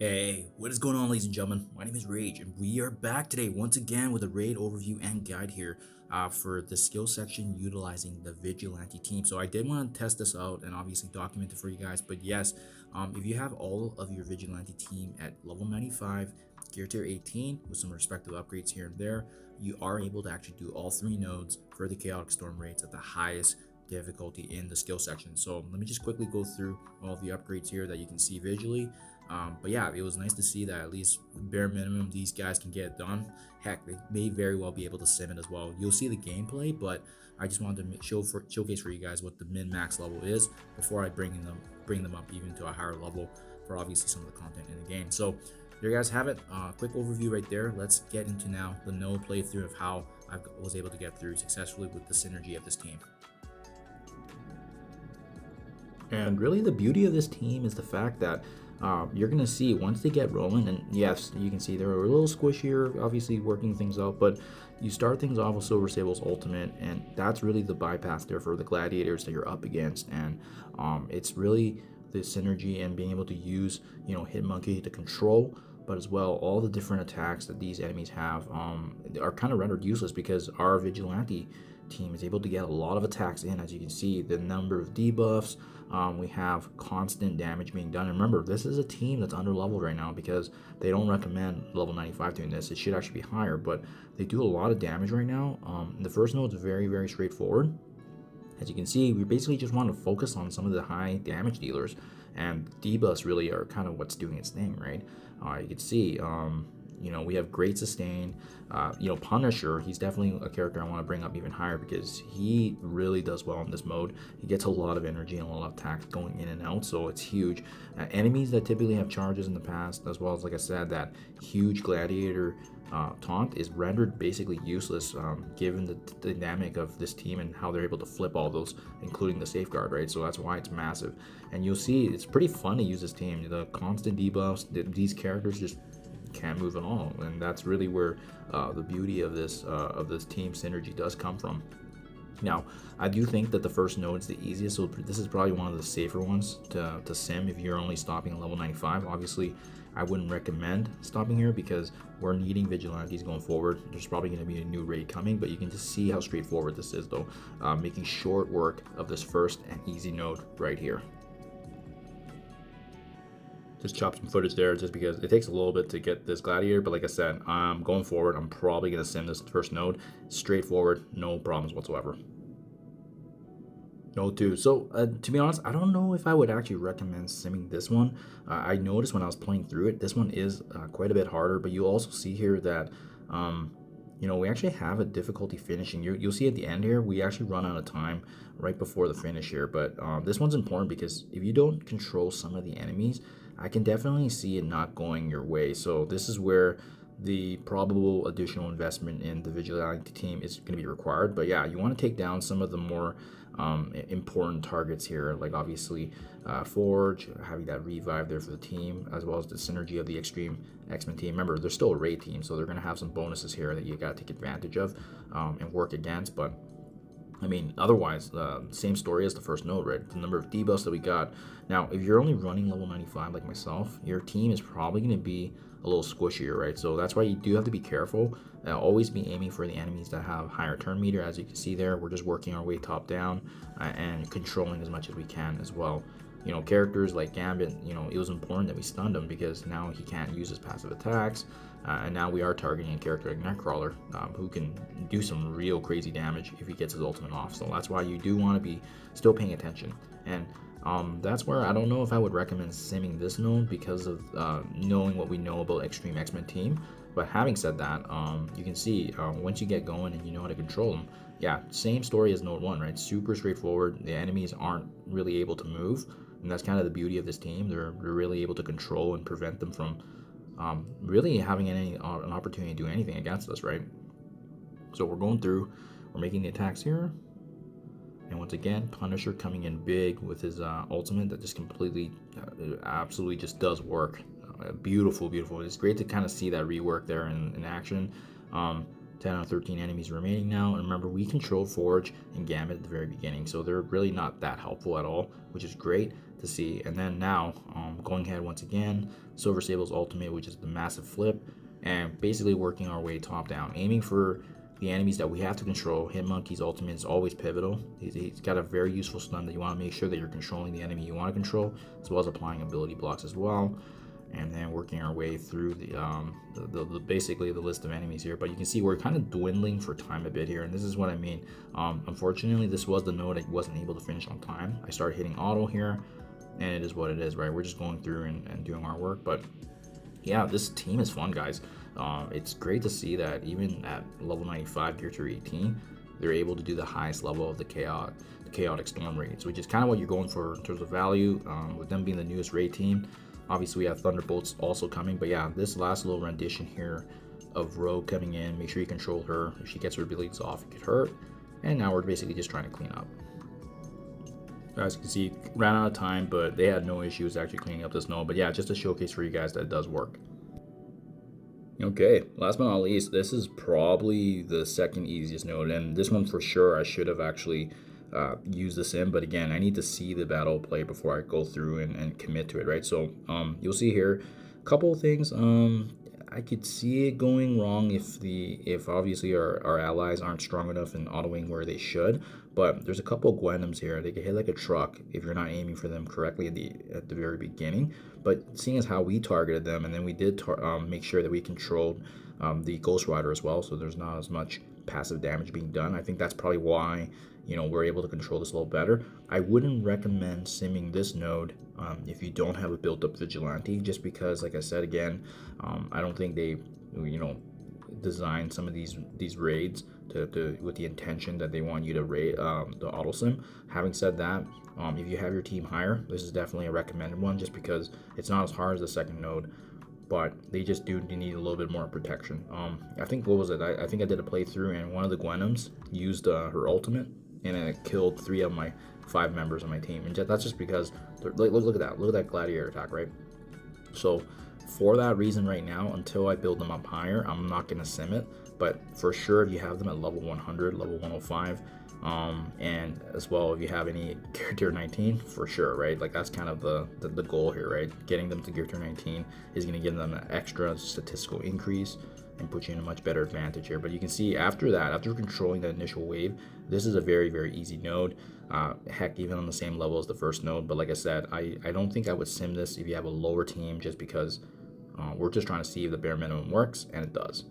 Hey, what is going on, ladies and gentlemen? My name is Rage, and we are back today once again with a raid overview and guide here for the skill section utilizing the Vigilante team. So I did want to test this out and obviously document it for you guys. But yes, if you have all of your Vigilante team at level 95, gear tier 18 with some respective upgrades here and there, you are able to actually do all three nodes for the Chaotic Storm raids at the highest difficulty in the skill section. So let me just quickly go through all of the upgrades here that you can see visually. But yeah, it was nice to see that at least bare minimum these guys can get it done. Heck, they may very well be able to sim it as well. You'll see the gameplay, but I just wanted to showcase for you guys what the min-max level is before I bring them up even to a higher level for obviously some of the content in the game. So there you guys have it. Quick overview right there. Let's get into now the node playthrough of how I was able to get through successfully with the synergy of this team. And really the beauty of this team is the fact that you're going to see once they get rolling, and yes, you can see they're a little squishier, obviously working things out, but you start things off with Silver Sable's ultimate, and that's really the bypass there for the gladiators that you're up against. And it's really the synergy and being able to use, Hit Monkey to control, but as well all the different attacks that these enemies have are kind of rendered useless because our Vigilante team is able to get a lot of attacks in. As you can see, the number of debuffs, we have constant damage being done. And remember, this is a team that's under leveled right now because they don't recommend level 95 doing this. It should actually be higher, but they do a lot of damage right now. The first node is very straightforward. As you can see, we basically just want to focus on some of the high damage dealers, and debuffs really are kind of what's doing its thing, right? You can see we have great sustain. Punisher, he's definitely a character I want to bring up even higher because he really does well in this mode. He gets a lot of energy and a lot of attacks going in and out, so it's huge. Enemies that typically have charges in the past, as well as, like I said, that huge gladiator taunt is rendered basically useless given the dynamic of this team and how they're able to flip all those, including the safeguard, right? So that's why it's massive. And you'll see it's pretty fun to use this team. The constant debuffs, these characters just can't move at all, and that's really where the beauty of this team synergy does come from. Now, I do think that the first node is the easiest, so this is probably one of the safer ones to sim if you're only stopping at level 95. Obviously, I wouldn't recommend stopping here because we're needing Vigilantes going forward. There's probably going to be a new raid coming, but you can just see how straightforward this is, though, making short work of this first and easy node right here. Just chop some footage there just because it takes a little bit to get this gladiator, but like I said, going forward, I'm probably going to sim this first node. Straightforward, no problems whatsoever. Node 2. So to be honest, I don't know if I would actually recommend simming this one. I noticed when I was playing through it, this one is quite a bit harder, but you'll also see here that we actually have a difficulty finishing. You'll see at the end here, we actually run out of time right before the finish here, but this one's important because if you don't control some of the enemies, I can definitely see it not going your way. So this is where the probable additional investment in the Vigilante team is going to be required. But yeah, you want to take down some of the more important targets here, like obviously Forge, having that revive there for the team, as well as the synergy of the Extreme X-Men team. Remember, they're still a raid team, so they're going to have some bonuses here that you got to take advantage of and work against. But I mean, otherwise, same story as the first node, right? The number of debuffs that we got. Now, if you're only running level 95 like myself, your team is probably going to be a little squishier, right? So that's why you do have to be careful. Always be aiming for the enemies that have higher turn meter. As you can see there, we're just working our way top down and controlling as much as we can as well. Characters like Gambit, it was important that we stunned him because now he can't use his passive attacks. And now we are targeting a character like Nightcrawler who can do some real crazy damage if he gets his ultimate off. So that's why you do want to be still paying attention. And that's where I don't know if I would recommend simming this node because of knowing what we know about Extreme X-Men team. But having said that, you can see once you get going and you know how to control them, yeah, same story as node 1, right? Super straightforward. The enemies aren't really able to move, and that's kind of the beauty of this team. They're really able to control and prevent them from really having an opportunity to do anything against us, right? So we're going through, we're making the attacks here, and once again, Punisher coming in big with his ultimate that just completely, absolutely just does work. Beautiful. It's great to kind of see that rework there in action. 10 out of 13 enemies remaining now. And remember, we controlled Forge and Gambit at the very beginning, so they're really not that helpful at all, which is great to see. And then now, going ahead once again, Silver Sable's ultimate, which is the massive flip, and basically working our way top down, aiming for the enemies that we have to control. Hitmonkey's ultimate is always pivotal. He's got a very useful stun that you want to make sure that you're controlling the enemy you want to control, as well as applying ability blocks as well. And then working our way through the basically the list of enemies here. But you can see we're kind of dwindling for time a bit here, and this is what I mean. Unfortunately, this was the node I wasn't able to finish on time. I started hitting auto here, and it is what it is, right? We're just going through and doing our work. But yeah, this team is fun, guys. It's great to see that even at level 95 gear tier 18, they're able to do the highest level of the chaotic storm raids, which is kind of what you're going for in terms of value. With them being the newest raid team, obviously we have Thunderbolts also coming. But yeah, this last little rendition here of Rogue coming in, make sure you control her. If she gets her abilities off, it could hurt. And now we're basically just trying to clean up. As you can see, ran out of time, but they had no issues actually cleaning up this node. But yeah, just a showcase for you guys that it does work. Okay, last but not least, this is probably the second easiest node, and this one for sure I should have actually used this in, but again, I need to see the battle play before I go through and commit to it, right? So you'll see here a couple of things. I could see it going wrong if obviously our allies aren't strong enough in autoing where they should. But there's a couple of Gwendoms here. They can hit like a truck if you're not aiming for them correctly at the very beginning. But seeing as how we targeted them, and then we did make sure that we controlled the Ghost Rider as well, so there's not as much passive damage being done. I think that's probably why, you know, we're able to control this a little better. I wouldn't recommend simming this node if you don't have a built-up Vigilante, just because, like I said again, I don't think they, you know, design some of these raids with the intention that they want you to raid the auto sim. Having said that, if you have your team higher, this is definitely a recommended one, just because it's not as hard as the second node, but they just do need a little bit more protection. I think, what was it? I think I did a playthrough, and one of the Gwendoms used her ultimate, and it killed 3 of my 5 members of my team. And that's just because, look at that gladiator attack, right? So for that reason right now, until I build them up higher, I'm not going to sim it. But for sure, if you have them at level 100, level 105, and as well if you have any gear tier 19, for sure, right? Like that's kind of the goal here, right? Getting them to gear tier 19 is going to give them an extra statistical increase and put you in a much better advantage here. But you can see after that, after controlling the initial wave, this is a very, very easy node. Heck, even on the same level as the first node. But like I said, I don't think I would sim this if you have a lower team, just because we're just trying to see if the bare minimum works, and it does.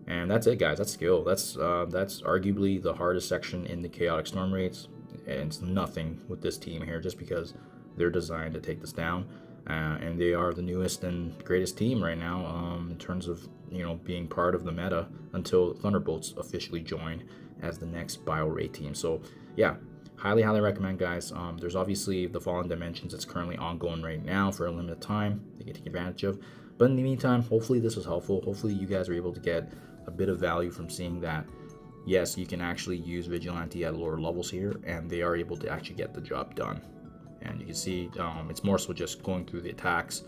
And that's it, guys. That's skill. That's arguably the hardest section in the chaotic storm raids, and it's nothing with this team here, just because they're designed to take this down, and they are the newest and greatest team right now in terms of, you know, being part of the meta until Thunderbolts officially join as the next bio raid team. So yeah, highly recommend, guys. There's obviously the Fallen Dimensions that's currently ongoing right now for a limited time that you can take advantage of. But in the meantime, hopefully this was helpful. Hopefully you guys are able to get a bit of value from seeing that, yes, you can actually use Vigilante at lower levels here, and they are able to actually get the job done. And you can see it's more so just going through the attacks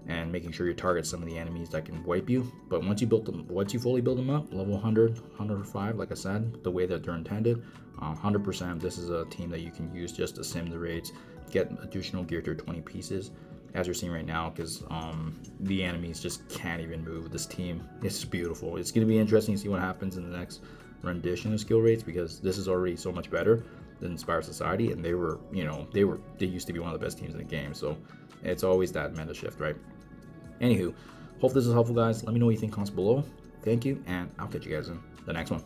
and making sure you target some of the enemies that can wipe you. But once you fully build them up, level 100, 105, like I said, the way that they're intended, 100%, this is a team that you can use just to sim the raids, get additional gear tier 20 pieces, as you're seeing right now, because the enemies just can't even move with this team. It's beautiful. It's going to be interesting to see what happens in the next rendition of skill rates, because this is already so much better than Inspired Society, and they used to be one of the best teams in the game. So it's always that meta shift, right? Anywho, hope this is helpful, guys. Let me know what you think in comments below. Thank you, and I'll catch you guys in the next one.